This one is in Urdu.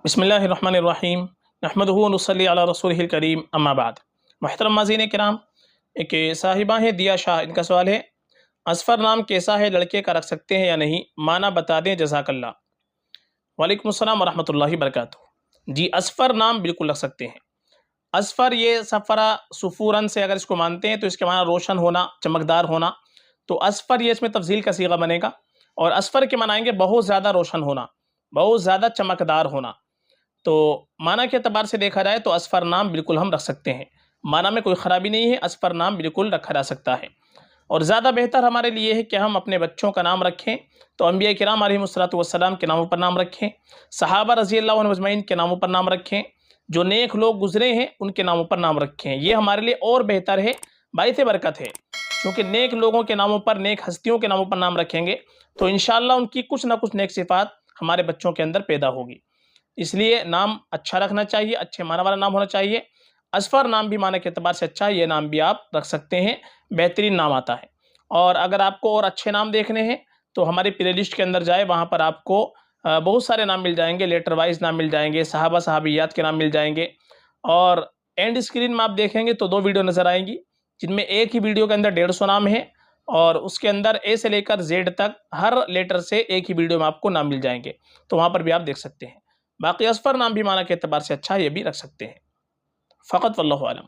بسم اللہ الرحمن الرحیم نحمدہ و نصلی علی رسولہ الکریم اما بعد۔ محترم ناظرین کرام، ایک صاحبہ ہیں دیا شاہ، ان کا سوال ہے اصفر نام کیسا ہے، لڑکے کا رکھ سکتے ہیں یا نہیں؟ معنی بتا دیں جزاک اللہ۔ وعلیکم السلام ورحمۃ اللہ وبرکاتہ۔ جی، اصفر نام بالکل رکھ سکتے ہیں۔ اصفر یہ سفرہ سفورن سے اگر اس کو مانتے ہیں تو اس کے معنی روشن ہونا، چمکدار ہونا، تو اصفر یہ اس میں تفضیل کا صیغہ بنے گا، اور اصفر کے معنی آئیں گے بہت زیادہ روشن ہونا، بہت زیادہ چمکدار ہونا۔ تو معنی کے اعتبار سے دیکھا جائے تو اصفر نام بالکل ہم رکھ سکتے ہیں، معنی میں کوئی خرابی نہیں ہے، اصفر نام بالکل رکھا جا سکتا ہے۔ اور زیادہ بہتر ہمارے لیے ہے کہ ہم اپنے بچوں کا نام رکھیں تو انبیاء کرام علیہم الصلوۃ والسلام کے ناموں پر نام رکھیں، صحابہ رضی اللہ عنہم اجمعین کے ناموں پر نام رکھیں، جو نیک لوگ گزرے ہیں ان کے ناموں پر نام رکھیں، یہ ہمارے لیے اور بہتر ہے، باعث برکت ہے، کیونکہ نیک لوگوں کے ناموں پر، نیک ہستیوں کے ناموں پر نام رکھیں گے تو انشاءاللہ ان کی کچھ نہ کچھ نیک صفات ہمارے بچوں کے اندر پیدا ہوگی۔ اس لیے نام اچھا رکھنا چاہیے، اچھے معنی والا نام ہونا چاہیے۔ اصفر نام بھی معنی کے اعتبار سے اچھا ہے، یہ نام بھی آپ رکھ سکتے ہیں، بہترین نام آتا ہے۔ اور اگر آپ کو اور اچھے نام دیکھنے ہیں تو ہماری پلے لسٹ کے اندر جائے، وہاں پر آپ کو بہت سارے نام مل جائیں گے، لیٹر وائز نام مل جائیں گے، صحابہ صحابیات کے نام مل جائیں گے، اور اینڈ اسکرین میں آپ دیکھیں گے تو 2 ویڈیو نظر آئیں گی، جن میں ایک ہی ویڈیو کے اندر 150 نام ہیں، اور اس کے اندر اے سے لے کر زیڈ تک ہر لیٹر سے ایک ہی ویڈیو میں آپ کو نام مل جائیں گے، تو وہاں پر بھی آپ دیکھ سکتے ہیں۔ باقی اصفر نام بھی معنی کے اعتبار سے اچھا ہے، یہ بھی رکھ سکتے ہیں، فقط واللہ اعلم۔